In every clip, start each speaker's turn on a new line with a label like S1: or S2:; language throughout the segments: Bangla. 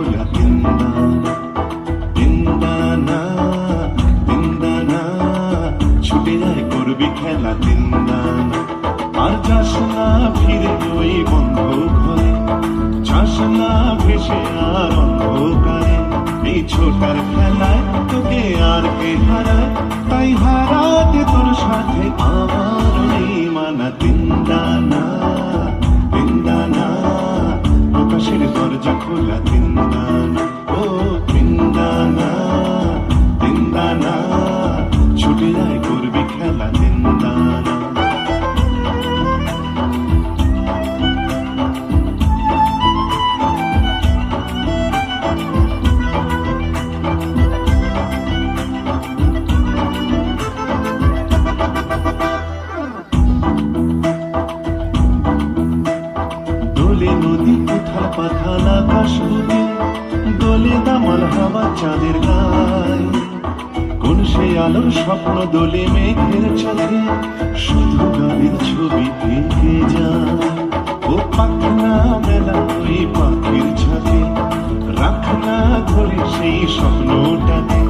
S1: খোলা তিনদানা তিনদানা তিনদানা ছুটে যায় করবি খেলা তিনদানা আর যাস না ফিরে ওই বন্ধ ঘরে যাস না ভেসে আর অন্ধকারে এই ছোটার খেলায় তোকে আর কে হারায় তাই হারাতে তোর সাথে আমার নেই মানা তিনদানা তিনদানা আকাশের দরজা খোলা তিনদানা ও তিনদানা তিনদানা ছুটে যায় করবি খেলা তিনদানা দোলে নদী উথাল পাথাল আকাশ বুকে দোলে দামাল হাওয়া চাঁদের গায় কোন সে আলোর স্বপ্ন দোলে মেঘের চোখে শুধু গানের ছবি থেকে যায় ও পাখনা মেলা ওই পাখির ছাতে রাখ না ধরে সেই স্বপ্নটাকে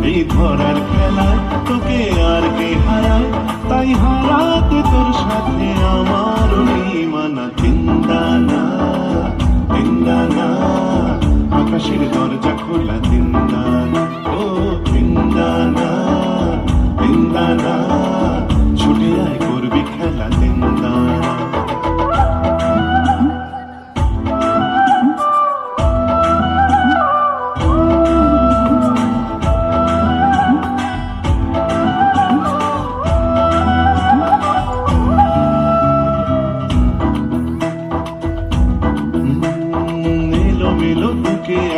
S1: এই ধরার খেলায় তোকে আর কে হারায় তাই হারাতে তোর সাথে আমার নেই মানা তিনদানা তিনদানা আকাশের দরজা খোলা তিনদানা ও তিনদানা তিনদানা ছুটে আয় করবি খেলা তিনদানা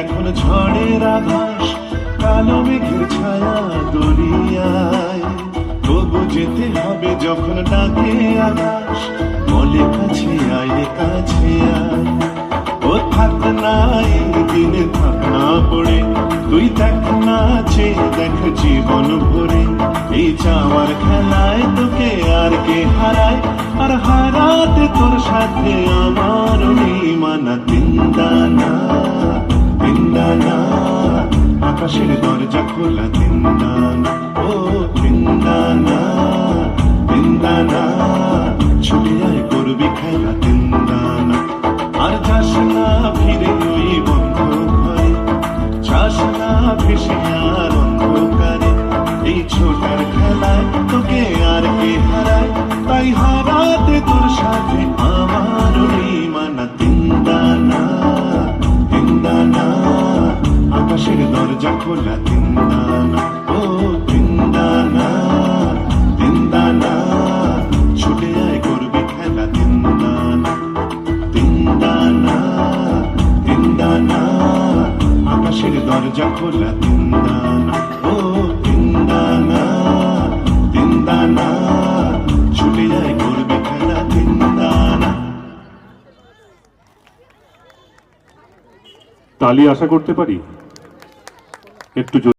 S1: এখন ঝড়ের আভাস কালো মেঘের ছায়া দরিয়ায় তবু যেতে হবে যখন ডাকে আকাশ বলে কাছে আয় কাছে আয় ও থাক না দিনে থাক না পড়ে তুই দেখ না চেয়ে দেখ জীবন ভরে এই চাওয়ার খেলায় তোকে আর কে হারায় আর হারাতে তোর সাথে আমার নেই মানা তিনদানা তিনদানা আকাশের দরজা খোলা তিনদানা ও তিনদানা তিনদানা ছুটে আয় করবি খেলা তিনদানা আর যাস না ফিরে ওই বন্ধ ঘরে যাস না ভেসে আর অন্ধকারে এই ছোটার খেলায় তোকে আর কে হারায় তাই হারাতে তোর সাথে আমার নেই মানা তিনদানা তিনদানা আকাশের দরজা খোলা তিনদানা ও তিনদানা তিনদানা ছুটে আয় করবি খেলা তিনদানা তিনদানা তিনদানা আকাশের দরজা খোলা তিনদানা ও তিনদানা তিনদানা ছুটে আয় করবি খেলা তিনদানা।
S2: তালি আশা করতে পারি একটু।